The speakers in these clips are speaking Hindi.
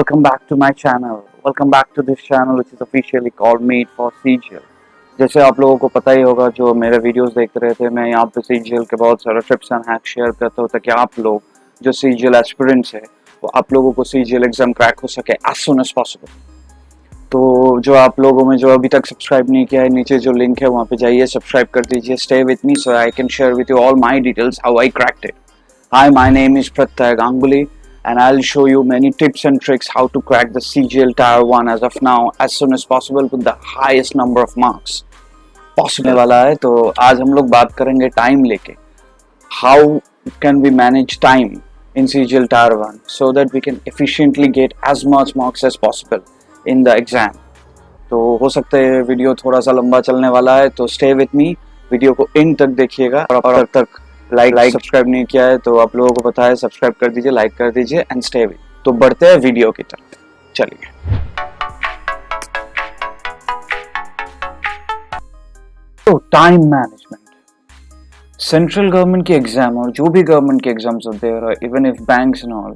Welcome back to my channel. Welcome back to this channel which is officially called Made for CGL. जैसे आप लोगों को पता ही होगा जो मेरे वीडियोस देखते रहे थे, मैं यहाँ पे CGL के बहुत सारे टिप्स एंड हैक शेयर करता हूँ ताकि आप लोग जो CGL एस्पिरेंट्स है वो आप लोगों को CGL एग्जाम क्रैक हो सके as soon as possible. तो जो आप लोगों में जो अभी तक सब्सक्राइब नहीं किया है, नीचे जो लिंक है वहाँ पे जाइए, सब्सक्राइब कर दीजिए. Stay with me so I can share with you all my details how I cracked it. Hi, my name is Pratyay Ganguly and I'll show you many tips and tricks how to crack the CGL Tier 1 as of now as soon as possible with the highest number of marks possible वाला है. तो आज हम लोग बात करेंगे टाइम लेके. How can we manage time in CGL Tier 1 so that we can efficiently get as much marks as possible in the exam. तो हो सकता है वीडियो थोड़ा सा लंबा चलने वाला है, तो स्टे विथ मी, वीडियो को एंड तक देखिएगा. और अब तक लाइक सब्सक्राइब नहीं किया है तो आप लोगों को पता है, सब्सक्राइब कर दीजिए, लाइक कर दीजिए एंड स्टे विथ. तो बढ़ते हैं वीडियो की तरफ. चलिए. तो टाइम मैनेजमेंट, सेंट्रल गवर्नमेंट के एग्जाम और जो भी गवर्नमेंट के एग्जाम्स होते हैं, even if banks and all,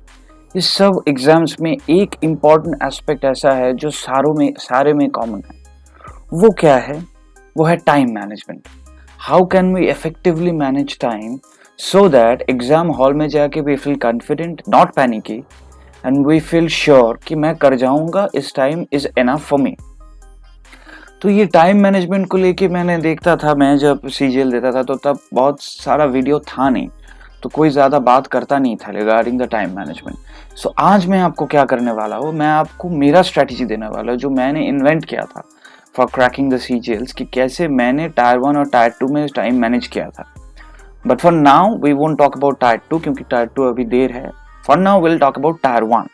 इस सब एग्जाम्स में एक इम्पॉर्टेंट एस्पेक्ट ऐसा है जो सारे में कॉमन है. वो क्या है? वो है time management. How can we effectively manage time so that exam hall में जाके we feel confident, not panicky, and we feel sure कि मैं कर जाऊंगा, इस time is enough for me. तो ये टाइम मैनेजमेंट को लेके मैंने देखता था, मैं जब CGL देता था तो तब बहुत सारा वीडियो था नहीं, तो कोई ज़्यादा बात करता नहीं था रिगार्डिंग द टाइम मैनेजमेंट. सो आज मैं आपको क्या करने वाला हूँ, मैं आपको मेरा स्ट्रैटेजी देने वाला हूँ जो मैंने इन्वेंट किया था फॉर क्रैकिंग द CGLs, कि कैसे मैंने टायर 1 और टायर 2 में टाइम मैनेज किया था. But for now we won't talk about tier 2 क्योंकि टायर 2 अभी देर है. For now will talk about tier 1.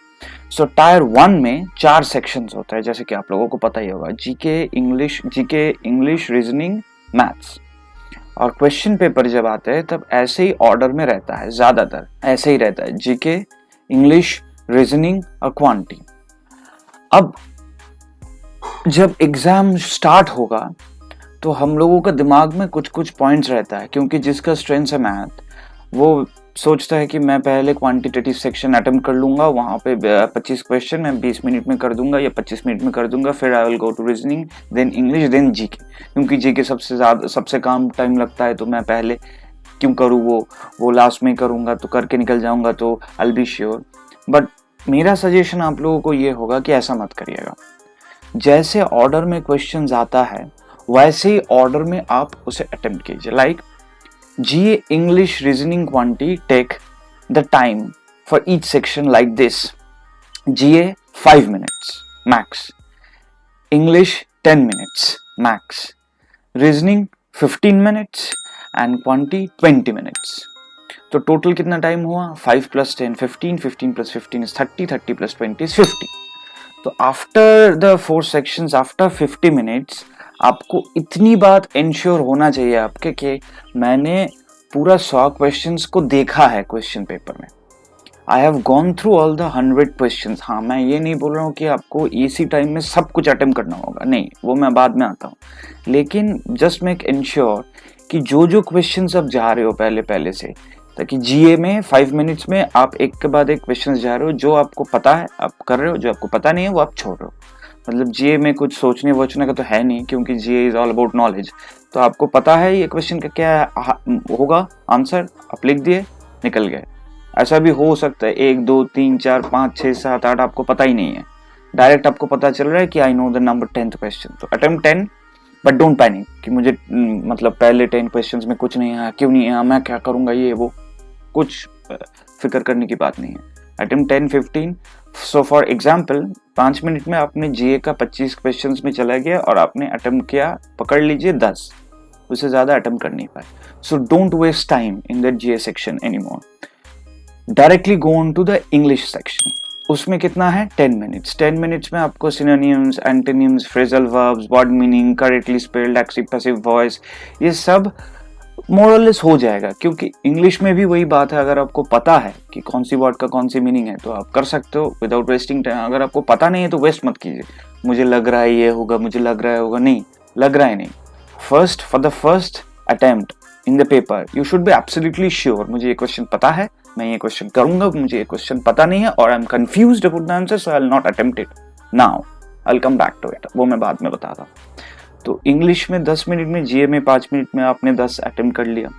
So tier 1 में 4 सेक्शंस होता है, जैसे कि आप लोगों को पता ही होगा. GK English reasoning maths. और क्वेश्चन पेपर जब आते हैं तब ऐसे ही ऑर्डर में रहता है, ज्यादातर ऐसे ही रहता है, जीके, इंग्लिश, रीजनिंग और क्वांटिटी. अब जब एग्जाम स्टार्ट होगा तो हम लोगों का दिमाग में कुछ कुछ पॉइंट्स रहता है, क्योंकि जिसका स्ट्रेंथ है मैथ वो सोचता है कि मैं पहले क्वांटिटेटिव सेक्शन अटेम्प्ट कर लूंगा, वहाँ पे 25 क्वेश्चन मैं 20 मिनट में कर दूंगा या 25 मिनट में कर दूंगा, फिर I will go to reasoning, then English, then GK. क्योंकि जीके सबसे कम टाइम लगता है, तो मैं पहले क्यों करूँ, वो लास्ट में करूँगा तो करके निकल जाऊँगा, तो I will be sure. But मेरा सजेशन आप लोगों को ये होगा कि ऐसा मत करिएगा. जैसे ऑर्डर में क्वेश्चंस आता है वैसे ही ऑर्डर में आप उसे अटेम्प्ट कीजिए. Like GA, English, reasoning, quantity, take the time for each section like this. GA 5 minutes max, English 10 minutes max, reasoning 15 minutes and quantity 20 minutes. तो टोटल कितना टाइम हुआ? 5 + 10 15, 15 + 15 is 30, 30 + 20 is 50. तो after the 4 sections, after 50 minutes, आपको इतनी बात इंश्योर होना चाहिए आपके कि मैंने पूरा 100 क्वेश्चंस को देखा है क्वेश्चन पेपर में. I have gone through all the 100 questions. हाँ, मैं ये नहीं बोल रहा हूँ कि आपको इसी टाइम में सब कुछ अटेम्प्ट करना होगा, नहीं, वो मैं बाद में आता हूँ. लेकिन जस्ट मेक इंश्योर कि जो क्वेश्चंस आप जा रहे हो पहले से, ताकि जीए में 5 मिनट्स में आप एक के बाद एक क्वेश्चन जा रहे हो, जो आपको पता है आप कर रहे हो, जो आपको पता नहीं है वो आप छोड़ रहे हो. मतलब जीए में कुछ सोचने वोचने का तो है नहीं, क्योंकि जीए इज ऑल अबाउट नॉलेज. तो आपको पता है ये क्वेश्चन का क्या होगा आंसर, आप लिख दिए, निकल गए. ऐसा भी हो सकता है 1 2 3 4 5 6 7 8 आपको पता ही नहीं है, डायरेक्ट आपको पता चल रहा है कि I know the number 10th question. तो अटेम्प्ट 10, बट डोंट पैनिक कि मुझे मतलब पहले 10 क्वेश्चन में कुछ नहीं आया, क्यों नहीं आया, मैं क्या करूंगा, ये वो कुछ फिक्र करने की बात नहीं है. Attempt 10 15. So for example 5 minute में आपने जीए का 25 क्वेश्चंस में चला गया और आपने अटेम्प्ट किया, पकड़ लीजिए 10, उससे ज्यादा अटेम्प्ट कर नहीं पाए. So don't waste time in that GA section anymore. Directly go on to the English section. उसमें कितना है? 10 मिनट्स. 10 मिनट्स में आपको synonyms, antonyms, phrasal verbs, word meaning, correctly spelled, active passive voice, ये सब मोरलेस हो जाएगा. क्योंकि इंग्लिश में भी वही बात है, अगर आपको पता है कि कौन सी वर्ड का कौन सी मीनिंग है तो आप कर सकते हो विदाउट वेस्टिंग टाइम. अगर आपको पता नहीं है तो वेस्ट मत कीजिए, मुझे लग रहा है ये होगा, मुझे लग रहा है होगा, नहीं, लग रहा है नहीं. For the first attempt in the paper you should be absolutely sure, मुझे ये क्वेश्चन पता है, मैं ये क्वेश्चन करूंगा, मुझे ये क्वेश्चन पता नहीं है और I am confused about the answer, so I will not attempt it now, I will come back to it, वो मैं बाद में बताता। तो इंग्लिश में 10 मिनट में, जीए में 5 मिनट में आपने 10 अटेम्प्ट कर लिया।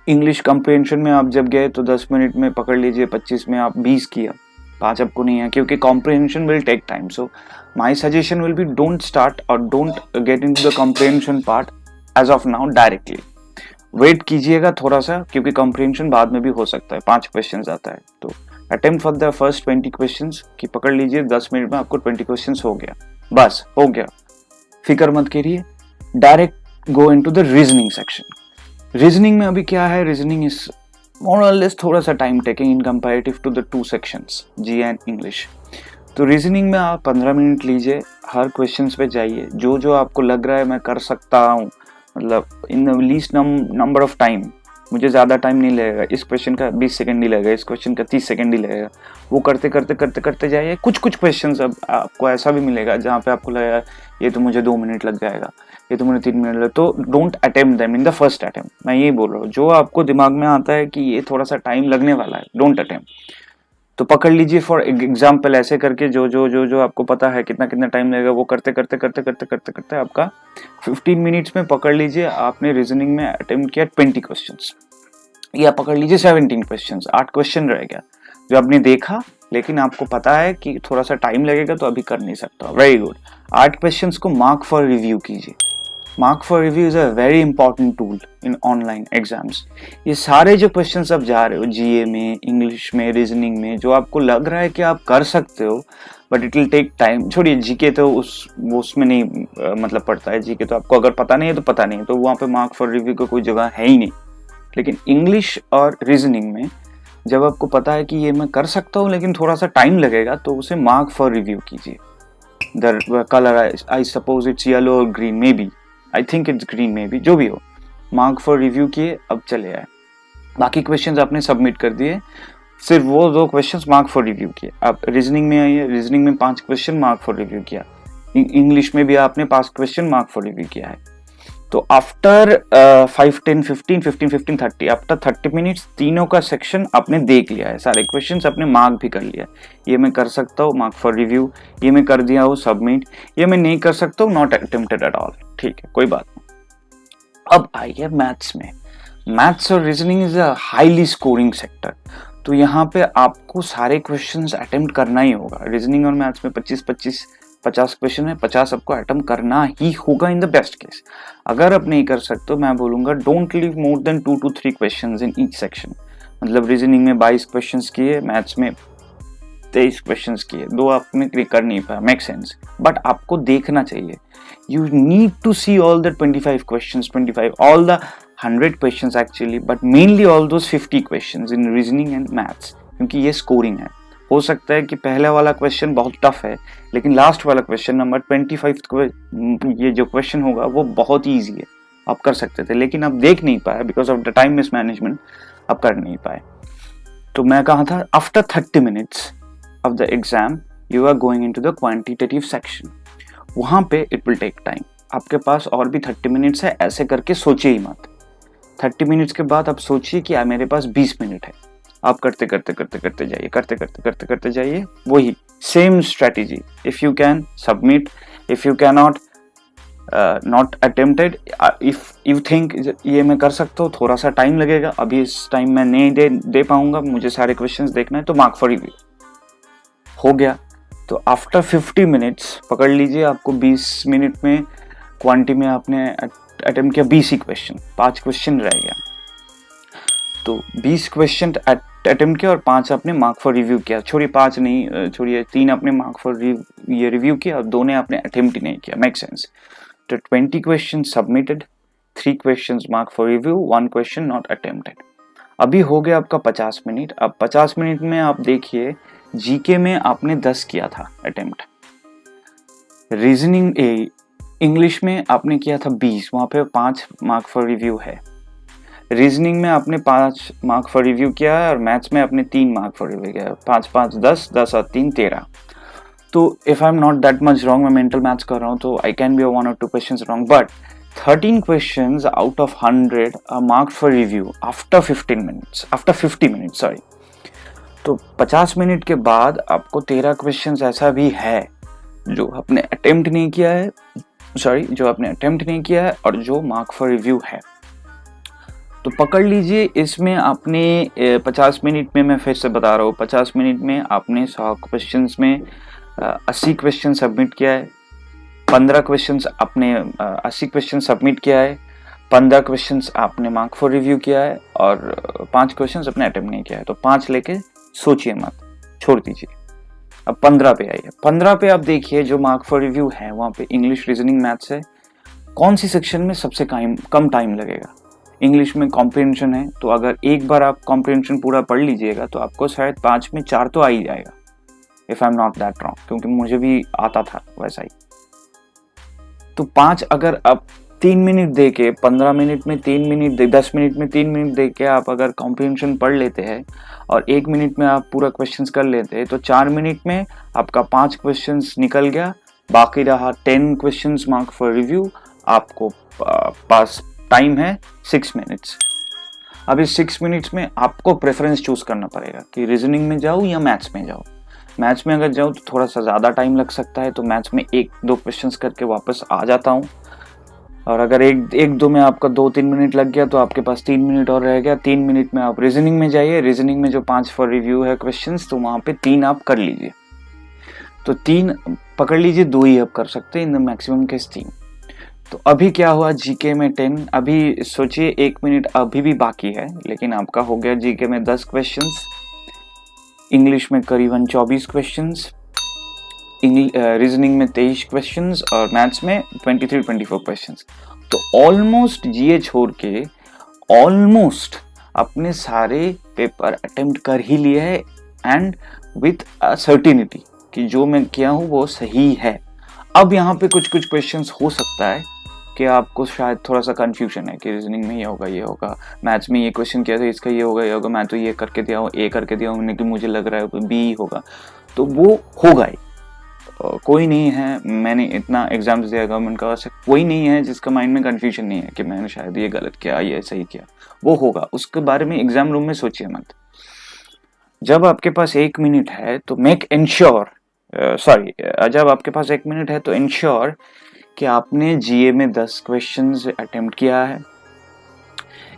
इंग्लिश कॉम्प्रिहेंशन में आप जब गए तो 10 मिनट में पकड़ लीजिए 25 में आप 20 किया, 5 आपको नहीं है, क्योंकि comprehension will take time. So my suggestion will be don't start और don't get into the comprehension part as of now directly, wait कीजिएगा थोड़ा सा, क्योंकि कॉम्प्रिहेंशन बाद में भी हो सकता है। 5 क्वेश्चन आता है, तो attempt for the first 20 question की पकड़ लीजिए, 10 मिनट में आपको 20 क्वेश्चन हो गया, बस हो गया, फिक्र मत करिए। Direct go into the reasoning section. Reasoning में अभी क्या है, रीजनिंग इज मोर और लेस थोड़ा सा time taking in comparative to the 2 sections G and English. तो रीजनिंग में आप 15 मिनट लीजिए, हर क्वेश्चन पे जाइए, जो जो आपको लग रहा है मैं कर सकता हूँ, मतलब in the least number of time, मुझे ज़्यादा टाइम नहीं लगेगा, इस क्वेश्चन का 20 सेकंड नहीं लगेगा, इस क्वेश्चन का 30 सेकंड नहीं लगेगा, वो करते करते करते करते जाइए। कुछ कुछ क्वेश्चन अब आपको ऐसा भी मिलेगा जहाँ पे आपको लगेगा ये तो मुझे 2 मिनट लग जाएगा, ये तो मुझे 3 मिनट लग, तो don't attempt them in the first attempt. मैं यही बोल रहा हूँ, जो आपको दिमाग में आता है कि ये थोड़ा सा टाइम लगने वाला है, डोंट अटेम्प्ट, तो पकड़ लीजिए। फॉर एग्जाम्पल ऐसे करके जो जो जो जो आपको पता है कितना कितना टाइम लगेगा, वो करते करते करते करते करते करते आपका 15 मिनट्स में पकड़ लीजिए आपने रीजनिंग में अटेम्प्ट किया 20 क्वेश्चंस, या पकड़ लीजिए 17 क्वेश्चंस, 8 क्वेश्चन रह गया जो आपने देखा, लेकिन आपको पता है कि थोड़ा सा टाइम लगेगा तो अभी कर नहीं सकता। वेरी गुड, 8 क्वेश्चंस को मार्क फॉर रिव्यू कीजिए। Mark for review is a very important tool in online exams. ये सारे जो क्वेश्चंस आप जा रहे हो, जीए में, इंग्लिश में, रीजनिंग में, जो आपको लग रहा है कि आप कर सकते हो but it will take time, छोड़िए जीके तो उसमें नहीं मतलब पड़ता है, जीके तो आपको अगर पता नहीं है तो पता नहीं है, तो वहाँ पे मार्क फॉर रिव्यू का कोई जगह है ही नहीं। लेकिन इंग्लिश और रीजनिंग में जब आपको पता है कि ये मैं कर सकता हूँ लेकिन थोड़ा सा टाइम लगेगा, तो उसे मार्क फॉर रिव्यू कीजिए। The colour I suppose it's yellow और green, maybe, I think it's green, maybe, जो भी हो, मार्क फॉर रिव्यू किए, अब चले आए। बाकी क्वेश्चंस आपने सबमिट कर दिए, सिर्फ वो 2 क्वेश्चंस मार्क फॉर रिव्यू किए। आप रीजनिंग में आइए, रीजनिंग में 5 क्वेश्चन मार्क फॉर रिव्यू किया, इंग्लिश में भी आपने 5 क्वेश्चन मार्क फॉर रिव्यू किया है। तो आफ्टर 5, 10, 15, 15, 15, 30, आफ्टर 30 मिनट्स तीनों का सेक्शन आपने देख लिया है, सारे क्वेश्चंस आपने मार्क भी कर लिया। ये मैं कर सकता हूँ, मार्क फॉर रिव्यू, ये मैं कर दिया हूँ, सबमिट, ये मैं नहीं कर सकता हूँ, नॉट अटेम्प्टेड एट ऑल, ठीक है, कोई बात नहीं। अब आइए मैथ्स में। मैथ्स और reasoning is a highly scoring sector, तो यहाँ पे आपको सारे क्वेश्चंस अटेम्प्ट करना ही होगा। रीजनिंग और मैथ्स में 50 क्वेश्चन है, 50 आपको अटेम्प्ट करना ही होगा इन द बेस्ट केस। अगर आप नहीं कर सकते तो मैं बोलूंगा don't leave more than 2 to 3 questions in each section. मतलब रीजनिंग में 22 क्वेश्चंस किए, मैथ्स में 23 क्वेश्चंस किए, 2 आपने कर नहीं पाया, मेक सेंस, बट आपको देखना चाहिए। You need to see all the 25 questions, 25 all the 100 questions actually, but mainly all those 50 questions in reasoning and maths, क्योंकि ये स्कोरिंग है। हो सकता है कि पहले वाला क्वेश्चन बहुत टफ है, लेकिन लास्ट वाला क्वेश्चन नंबर 25 ये जो क्वेश्चन होगा वो बहुत ईजी है, आप कर सकते थे, लेकिन आप देख नहीं पाए because of the time mismanagement, आप कर नहीं पाए। तो मैं कहा था after 30 minutes of the exam you are going into the quantitative section. वहां पे इट विल टेक टाइम, आपके पास और भी 30 मिनट्स है, ऐसे करके सोचिए ही मत। 30 मिनट्स के बाद आप सोचिए कि मेरे पास 20 मिनट है, आप करते करते करते करते जाइए, करते करते करते करते जाइए, वही same strategy. If you can submit, if you can not attempted, if you think ये मैं कर सकता हूँ, थोड़ा सा टाइम लगेगा, अभी इस टाइम मैं नहीं दे पाऊंगा, मुझे सारे क्वेश्चंस देखना है, तो मार्क फॉर रिव्यू हो गया। तो आफ्टर 50 मिनट्स पकड़ लीजिए, आपको 20 मिनट में क्वांटिटी में आपने अटेम्प्ट किया 20 ही क्वेश्चन, 5 क्वेश्चन रह गया, तो 20 क्वेश्चन अटेम्प्ट किया और 5 आपने मार्क फॉर रिव्यू किया। छोड़िए 5 नहीं, छोड़िए 3 आपने मार्क फॉर ये रिव्यू किया और 2 ने आपने अटेम्प्ट ही नहीं किया, मेक सेंस। तो 20 question submitted, 3 question mark for review, 1 question not attempted. अभी हो गया आपका 50 मिनट। अब 50 मिनट में आप देखिए, जीके में आपने 10 किया था अटेम्प्ट, रीजनिंग इंग्लिश में आपने किया था 20, वहां पे 5 मार्क फॉर रिव्यू है। रीजनिंग में आपने 5 मार्क फॉर रिव्यू किया है और मैथ्स में आपने 3 मार्क फॉर रिव्यू किया है। 5 5 10, 10 और 3 13। तो if I am not that much wrong, मैं मेंटल मैथ्स कर रहा हूँ तो I can be 1 or 2 questions wrong, but 13 questions out of 100 are marked for review after 50 minutes, sorry. तो 50 मिनट के बाद आपको 13 क्वेश्चंस ऐसा भी है जो आपने अटेम्प्ट नहीं किया है और जो मार्क फॉर रिव्यू है। तो पकड़ लीजिए, इसमें आपने 50 मिनट में, मैं फिर से बता रहा हूँ, 50 मिनट में आपने 100 क्वेश्चंस में 80 क्वेश्चन सबमिट किया है, 15 क्वेश्चंस आपने 80 क्वेश्चन सबमिट किया है, 15 क्वेश्चंस आपने मार्क फॉर रिव्यू किया है और 5 क्वेश्चंस आपने अटेम्प्ट नहीं किया है। तो 5 लेके सोचिए मत, छोड़ दीजिए। अब 15 पे आइए। 15 पे आप देखिए जो मार्क फॉर रिव्यू है वहाँ पे इंग्लिश, रीजनिंग, मैथ्स है। कौन सी सेक्शन में सबसे कम टाइम लगेगा? इंग्लिश में कॉम्प्रिहेंशन है, तो अगर एक बार आप कॉम्प्रिहेंशन पूरा पढ़ लीजिएगा तो आपको शायद 5 में 4 तो आ ही जाएगा, if I am not that wrong, क्योंकि मुझे भी आता था वैसा ही। तो 5 अगर आप 3 मिनट दे के, 15 मिनट में 3 मिनट दे, 10 मिनट में 3 मिनट दे के आप अगर कॉम्प्रिहेंशन पढ़ लेते हैं और 1 मिनट में आप पूरा क्वेश्चंस कर लेते हैं, तो 4 मिनट में आपका 5 क्वेश्चंस निकल गया, बाकी रहा 10 क्वेश्चंस मार्क फॉर रिव्यू। आपको पास टाइम है 6 मिनट्स। अब इस 6 मिनट्स में आपको प्रेफरेंस चूज करना पड़ेगा कि रीजनिंग में जाऊँ या मैथ्स में जाऊँ। मैथ्स में अगर जाऊँ तो थोड़ा सा ज़्यादा टाइम लग सकता है, तो मैथ्स में 1-2 क्वेश्चंस करके वापस आ जाता हूँ। और अगर एक दो में आपका 2-3 मिनट लग गया तो आपके पास 3 मिनट और रह गया। 3 मिनट में आप रीजनिंग में जाइए। रीजनिंग में जो 5 फॉर रिव्यू है क्वेश्चंस, तो वहाँ पे 3 आप कर लीजिए। तो 3 पकड़ लीजिए, 2 ही आप कर सकते हैं, इन द मैक्सिमम केस 3। तो अभी क्या हुआ जीके में 10। अभी सोचिए 1 मिनट अभी भी बाकी है, लेकिन आपका हो गया जीके में 10 क्वेश्चंस, इंग्लिश में करीबन 24 क्वेश्चंस, रीजनिंग में 23 क्वेश्चंस और मैथ्स में 23-24 क्वेश्चंस। तो ऑलमोस्ट जीए छोड़ के ऑलमोस्ट अपने सारे पेपर अटेम्प्ट कर ही लिए है, एंड विथ सर्टिनिटी कि जो मैं किया हूँ वो सही है। अब यहाँ पे कुछ क्वेश्चंस हो सकता है कि आपको शायद थोड़ा सा कंफ्यूजन है कि रीजनिंग में ये होगा, मैथ्स में ये क्वेश्चन किया था, इसका ये होगा, मैं तो ये करके दिया हूँ, ए करके दिया हूँ, लेकिन मुझे लग रहा है बी होगा। तो वो होगा ही, कोई नहीं है, मैंने इतना एग्जाम्स दिया गवर्नमेंट का, वैसे कोई नहीं है जिसका माइंड में कंफ्यूजन नहीं है कि मैंने शायद ये गलत किया, ये सही किया। वो होगा, उसके बारे में एग्जाम रूम में सोचिए मत। जब आपके पास 1 मिनट है तो जब आपके पास 1 मिनट है तो इंश्योर कि आपने जीए में 10 क्वेश्चंस अटेम्प्ट किया है,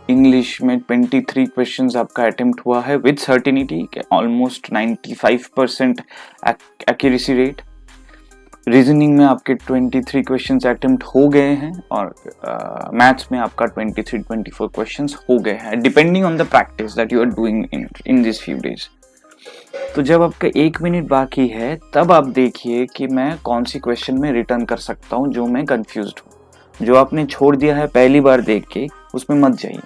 इंग्लिश में 23 क्वेश्चंस आपका अटेम्प्ट हुआ है विद सर्टिनिटी के ऑलमोस्ट 95% एक्यूरेसी रेट, रीजनिंग में आपके 23 क्वेश्चंस अटेम्प्ट हो गए हैं और मैथ्स में आपका 23-24 क्वेश्चंस हो गए हैं, depending on the practice that you are doing in this few days. तो जब आपका 1 मिनट बाकी है तब आप देखिए कि मैं कौन सी क्वेश्चन में रिटर्न कर सकता हूँ जो मैं कंफ्यूज्ड हूँ। जो आपने छोड़ दिया है पहली बार देख के उसमें मत जाइए,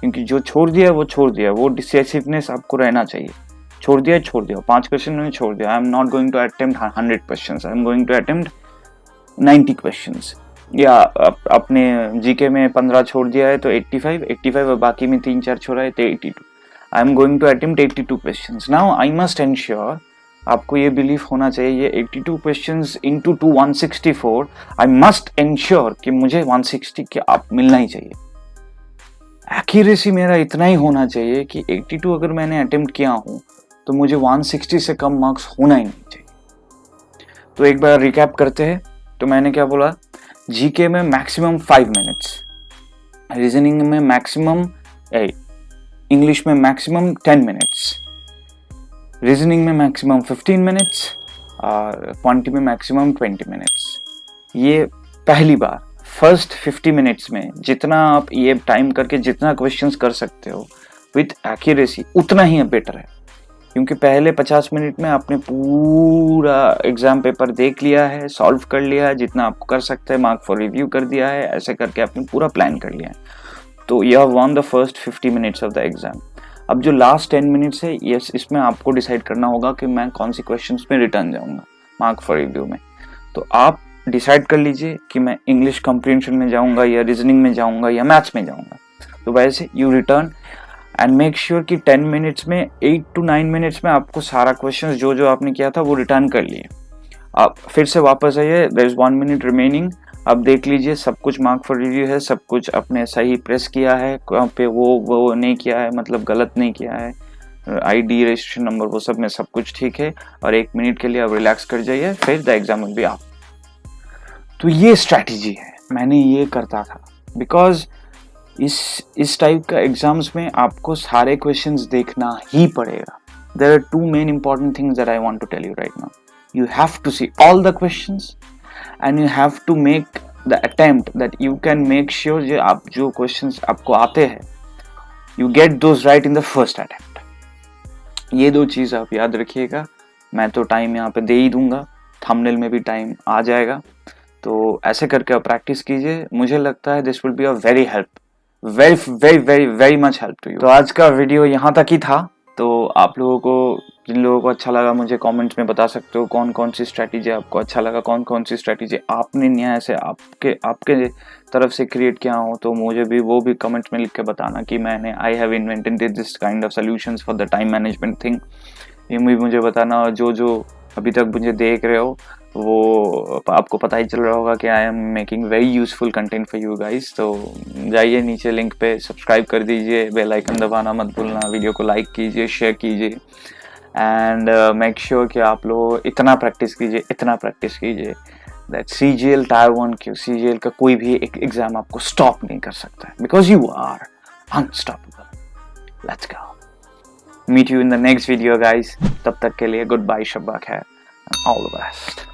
क्योंकि जो छोड़ दिया वो डिसाइसिवनेस आपको रहना चाहिए। छोड़ दिया 5 क्वेश्चन में छोड़ दिया। I am not going to attempt 100 questions, I am going to attempt 90 questions. या अपने जीके में 15 छोड़ दिया है तो 85 और बाकी में 3-4 छोड़ा है तो 82। I am going to attempt 82 questions. Now I must ensure, आपको ये बिलीफ होना चाहिए, ये 82 questions into 164, I must ensure कि मुझे 160 के आप मिलना ही चाहिए। एक्यूरेसी मेरा इतना ही होना चाहिए कि 82 अगर मैंने अटेम्प्ट किया हूँ तो मुझे 160 से कम मार्क्स होना ही नहीं चाहिए। तो एक बार रिकैप करते हैं। तो मैंने क्या बोला, जीके में मैक्सिमम 5 मिनट्स, रीजनिंग में मैक्सिमम, इंग्लिश में मैक्सिमम 10 मिनट्स, रीजनिंग में मैक्सिमम 15 मिनट्स और क्वांटिटी में मैक्सिमम 20 मिनट्स। ये पहली बार फर्स्ट 50 मिनट्स में जितना आप ये टाइम करके जितना क्वेश्चंस कर सकते हो विथ एक्यूरेसी उतना ही बेटर है, क्योंकि पहले 50 मिनट में आपने पूरा एग्जाम पेपर देख लिया है, सॉल्व कर लिया है, जितना आपको कर सकते हैं, मार्क फॉर रिव्यू कर दिया है, ऐसे करके आपने पूरा प्लान कर लिया है। तो you have one the first 50 minutes of the exam. अब जो लास्ट 10 मिनट्स है, यस, इसमें आपको डिसाइड करना होगा कि मैं कौन सी क्वेश्चंस में रिटर्न जाऊंगा मार्क फॉर रिव्यू में। तो आप डिसाइड कर लीजिए कि मैं इंग्लिश कॉम्प्रिहेंशन में जाऊंगा या रीजनिंग में जाऊंगा या मैथ्स में जाऊंगा। तो वैसे you return and make sure कि 10 मिनट्स में 8 to 9 मिनट्स में आपको सारा क्वेश्चन जो आपने किया था वो रिटर्न कर लिए। आप फिर से वापस आइए, देयर इज 1 मिनट रिमेनिंग, अब देख लीजिए, सब कुछ मार्क फॉर रिव्यू है, सब कुछ अपने सही प्रेस किया है, कहाँ पे वो नहीं किया है, मतलब गलत नहीं किया है, ID रजिस्ट्रेशन नंबर वो सब में सब कुछ ठीक है। और 1 मिनट के लिए अब रिलैक्स कर जाइए, फिर द एग्जाम विल बी आप। तो ये स्ट्रैटेजी है, मैंने ये करता था, बिकॉज इस टाइप का एग्जाम्स में आपको सारे क्वेश्चंस देखना ही पड़ेगा। There are 2 main important things that I want to tell you right now. You have to see all the questions and you have to make the attempt that you can make sure जो क्वेश्चंस आपको आते हैं you get those right in the first attempt. ये 2 चीज आप याद रखिएगा। मैं तो टाइम यहाँ पे दे ही दूंगा, थंबनेल में भी टाइम आ जाएगा, तो ऐसे करके आप प्रैक्टिस कीजिए। मुझे लगता है this will be a very very much help to you. तो आज का वीडियो यहाँ तक ही था। तो आप लोगों को, जिन लोगों को अच्छा लगा, मुझे कमेंट्स में बता सकते हो कौन कौन सी स्ट्रैटेजी आपको अच्छा लगा, कौन कौन सी स्ट्रैटेजी आपने न्याय से आपके तरफ से क्रिएट किया हो। तो मुझे भी वो भी कमेंट्स में लिख के बताना कि मैंने I have invented this kind of solutions for the time management thing. ये भी मुझे बताना। और जो अभी तक मुझे देख रहे हो वो आपको पता ही चल रहा होगा कि I am making very useful content for you guys. तो जाइए नीचे लिंक पे सब्सक्राइब कर दीजिए, बेल आइकन दबाना मत भूलना, वीडियो को लाइक कीजिए, शेयर कीजिए एंड मेक श्योर कि आप लोग इतना प्रैक्टिस कीजिए दैट CGL टायर 1 क्यों CGL का कोई भी एक एग्जाम आपको स्टॉप नहीं कर सकता है, because you are unstoppable. Let's go, meet you in the next video guys. तब तक के लिए गुड बाय, शब्बा खैर, ऑल द बेस्ट।